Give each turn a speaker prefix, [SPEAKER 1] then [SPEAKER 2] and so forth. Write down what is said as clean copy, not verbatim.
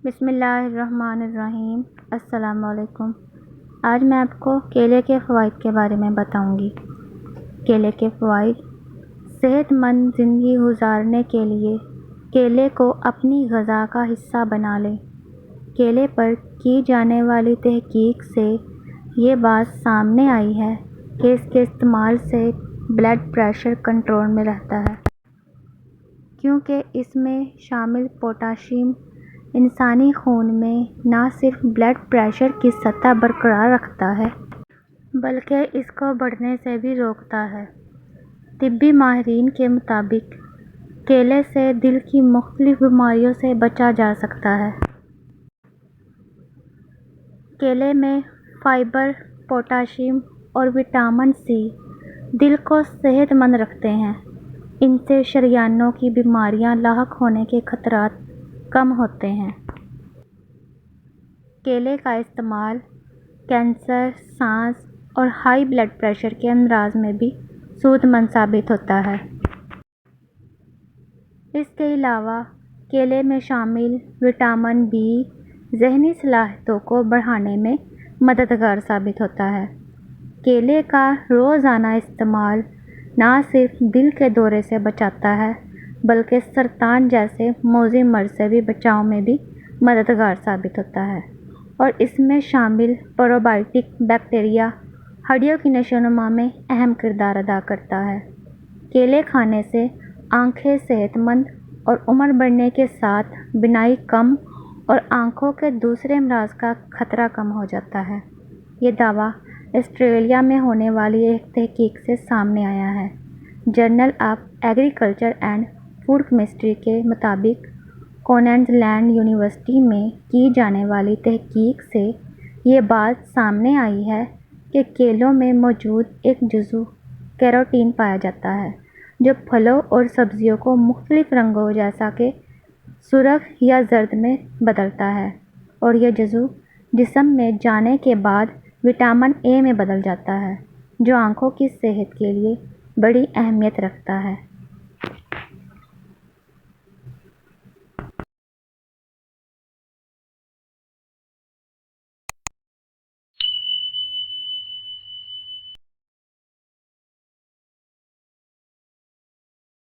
[SPEAKER 1] بسم اللہ الرحمن الرحیم۔ السلام علیکم۔ آج میں آپ کو کیلے کے فوائد کے بارے میں بتاؤں گی۔ کیلے کے فوائد: صحت مند زندگی گزارنے کے لیے کیلے کو اپنی غذا کا حصہ بنا لیں۔ کیلے پر کی جانے والی تحقیق سے یہ بات سامنے آئی ہے کہ اس کے استعمال سے بلڈ پریشر کنٹرول میں رہتا ہے، کیونکہ اس میں شامل پوٹاشیم انسانی خون میں نہ صرف بلڈ پریشر کی سطح برقرار رکھتا ہے بلکہ اس کو بڑھنے سے بھی روکتا ہے۔ طبی ماہرین کے مطابق کیلے سے دل کی مختلف بیماریوں سے بچا جا سکتا ہے۔ کیلے میں فائبر، پوٹاشیم اور وٹامن سی دل کو صحت مند رکھتے ہیں۔ ان سے شریانوں کی بیماریاں لاحق ہونے کے خطرات کم ہوتے ہیں۔ کیلے کا استعمال کینسر، سانس اور ہائی بلڈ پریشر کے امراض میں بھی سود مند ثابت ہوتا ہے۔ اس کے علاوہ کیلے میں شامل وٹامن بی ذہنی صلاحیتوں کو بڑھانے میں مددگار ثابت ہوتا ہے۔ کیلے کا روزانہ استعمال نہ صرف دل کے دورے سے بچاتا ہے بلکہ سرطان جیسے موذی مرض سے بھی بچاؤ میں بھی مددگار ثابت ہوتا ہے، اور اس میں شامل پروبائیوٹک بیکٹیریا ہڈیوں کی نشو و نما میں اہم کردار ادا کرتا ہے۔ کیلے کھانے سے آنکھیں صحت مند اور عمر بڑھنے کے ساتھ بینائی کم اور آنکھوں کے دوسرے امراض کا خطرہ کم ہو جاتا ہے۔ یہ دعویٰ آسٹریلیا میں ہونے والی ایک تحقیق سے سامنے آیا ہے۔ Journal of agriculture and food chemistry کے مطابق کوئنز لینڈ یونیورسٹی میں کی جانے والی تحقیق سے یہ بات سامنے آئی ہے کہ کیلوں میں موجود ایک جزو کیروٹین پایا جاتا ہے جو پھلوں اور سبزیوں کو مختلف رنگوں جیسا کہ سرخ یا زرد میں بدلتا ہے، اور یہ جزو جسم میں جانے کے بعد وٹامن اے میں بدل جاتا ہے جو آنکھوں کی صحت کے لیے بڑی اہمیت رکھتا ہے۔